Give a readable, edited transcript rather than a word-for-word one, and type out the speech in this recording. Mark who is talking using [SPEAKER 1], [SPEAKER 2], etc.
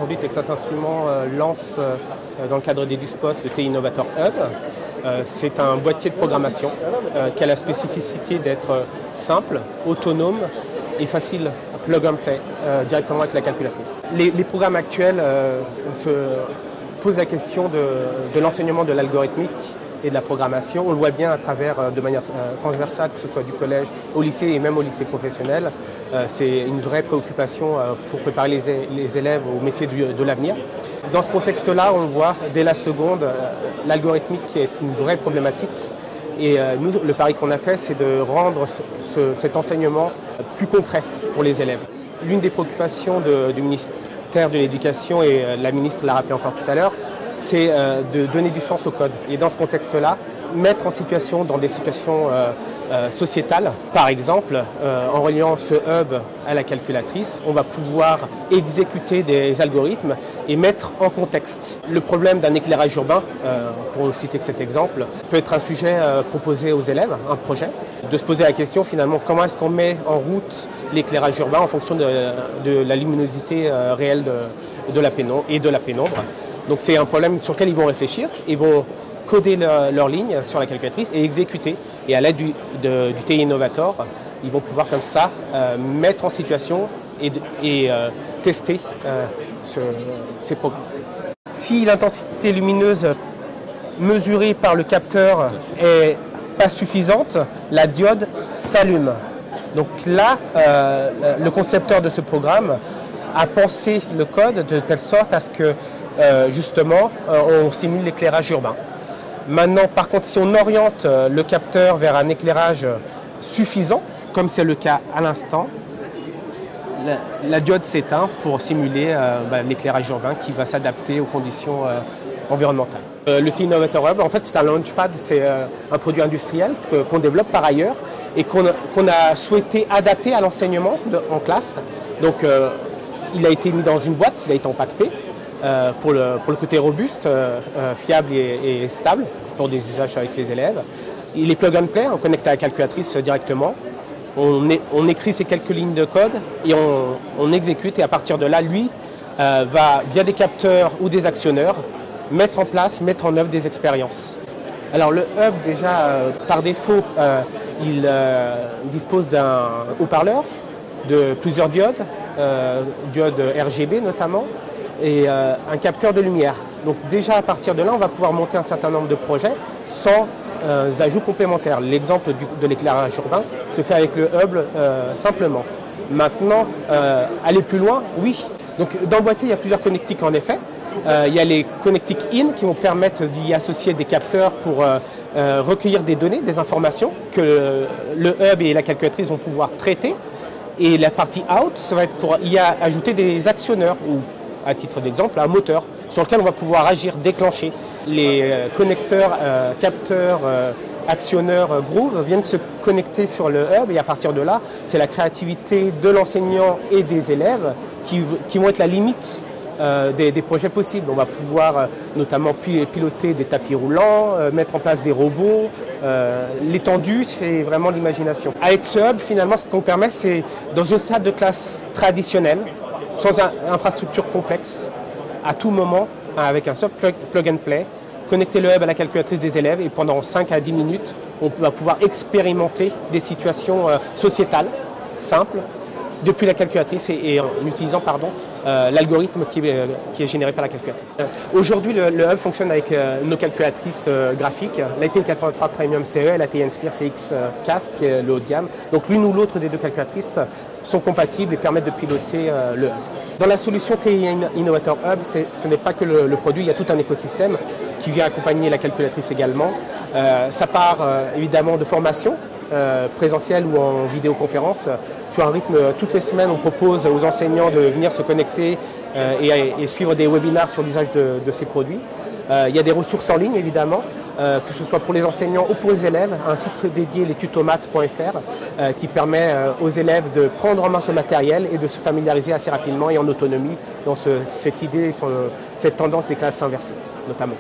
[SPEAKER 1] aujourd'hui, Texas Instruments lance dans le cadre d'EduSpot le TI Innovator Hub. C'est un boîtier de programmation qui a la spécificité d'être simple, autonome et facile, plug and play, directement avec la calculatrice. Les programmes actuels se posent la question de l'enseignement de l'algorithmique et de la programmation. On le voit bien à travers, de manière transversale, que ce soit du collège au lycée et même au lycée professionnel. C'est une vraie préoccupation pour préparer les élèves au métier de l'avenir. Dans ce contexte-là, on voit dès la seconde, l'algorithmique qui est une vraie problématique. Et nous, le pari qu'on a fait, c'est de rendre cet enseignement plus concret pour les élèves. L'une des préoccupations du ministère de l'Éducation, et la ministre l'a rappelé encore tout à l'heure, c'est de donner du sens au code. Et dans ce contexte-là, mettre en situation, dans des situations sociétales, par exemple, en reliant ce hub à la calculatrice, on va pouvoir exécuter des algorithmes et mettre en contexte. Le problème d'un éclairage urbain, pour citer que cet exemple, peut être un sujet proposé aux élèves, un projet, de se poser la question finalement comment est-ce qu'on met en route l'éclairage urbain en fonction de la luminosité réelle de la pénombre. Donc c'est un problème sur lequel ils vont réfléchir, ils vont coder leur ligne sur la calculatrice et exécuter. Et à l'aide du TI Innovator, ils vont pouvoir comme ça mettre en situation et tester ces programmes. Si l'intensité lumineuse mesurée par le capteur est pas suffisante, la diode s'allume. Donc là, le concepteur de ce programme a pensé le code de telle sorte à ce que justement on simule l'éclairage urbain. Maintenant, par contre, si on oriente le capteur vers un éclairage suffisant, comme c'est le cas à l'instant, la diode s'éteint pour simuler l'éclairage urbain qui va s'adapter aux conditions environnementales. Le TI Innovator Hub, en fait, c'est un launchpad, c'est un produit industriel qu'on développe par ailleurs et qu'on a souhaité adapter à l'enseignement en classe. Donc, il a été mis dans une boîte, il a été empaqueté. Pour le côté robuste, fiable et stable pour des usages avec les élèves. Il est plug and play, on connecte à la calculatrice directement. On écrit ces quelques lignes de code et on exécute, et à partir de là, lui va, via des capteurs ou des actionneurs, mettre en œuvre des expériences. Alors le hub, déjà, par défaut, il dispose d'un haut-parleur, de plusieurs diodes, diodes RGB notamment, et un capteur de lumière. Donc déjà à partir de là, on va pouvoir monter un certain nombre de projets sans ajouts complémentaires. L'exemple de l'éclairage urbain se fait avec le hub simplement. Maintenant, aller plus loin, oui. Donc dans le boîtier, il y a plusieurs connectiques en effet. Il y a les connectiques in qui vont permettre d'y associer des capteurs pour recueillir des données, des informations que le hub et la calculatrice vont pouvoir traiter. Et la partie out, ça va être pour y ajouter des actionneurs, ou à titre d'exemple, un moteur sur lequel on va pouvoir agir, déclencher. Les connecteurs, capteurs, actionneurs, Groove viennent se connecter sur le hub, et à partir de là, c'est la créativité de l'enseignant et des élèves qui vont être la limite des projets possibles. On va pouvoir notamment piloter des tapis roulants, mettre en place des robots. L'étendue, c'est vraiment l'imagination. Avec ce hub, finalement, ce qu'on permet, c'est dans une salle de classe traditionnelle, sans infrastructure complexe, à tout moment, avec un seul plug and play, connecter le hub à la calculatrice des élèves, et pendant 5 à 10 minutes, on va pouvoir expérimenter des situations sociétales, simples, depuis la calculatrice et en utilisant l'algorithme qui est généré par la calculatrice. Aujourd'hui, le hub fonctionne avec nos calculatrices graphiques, la TI-83 Premium CE et la TI Nspire CX Casque, qui est le haut de gamme. Donc l'une ou l'autre des deux calculatrices sont compatibles et permettent de piloter le hub. Dans la solution TI Innovator Hub, ce n'est pas que le produit, il y a tout un écosystème qui vient accompagner la calculatrice également. Ça part évidemment de formation, présentielle ou en vidéoconférence. Sur un rythme, toutes les semaines, on propose aux enseignants de venir se connecter et suivre des webinaires sur l'usage de ces produits. Il y a des ressources en ligne, évidemment, que ce soit pour les enseignants ou pour les élèves. Un site dédié, lestutomath.fr, qui permet aux élèves de prendre en main ce matériel et de se familiariser assez rapidement et en autonomie dans cette idée, cette tendance des classes inversées, notamment.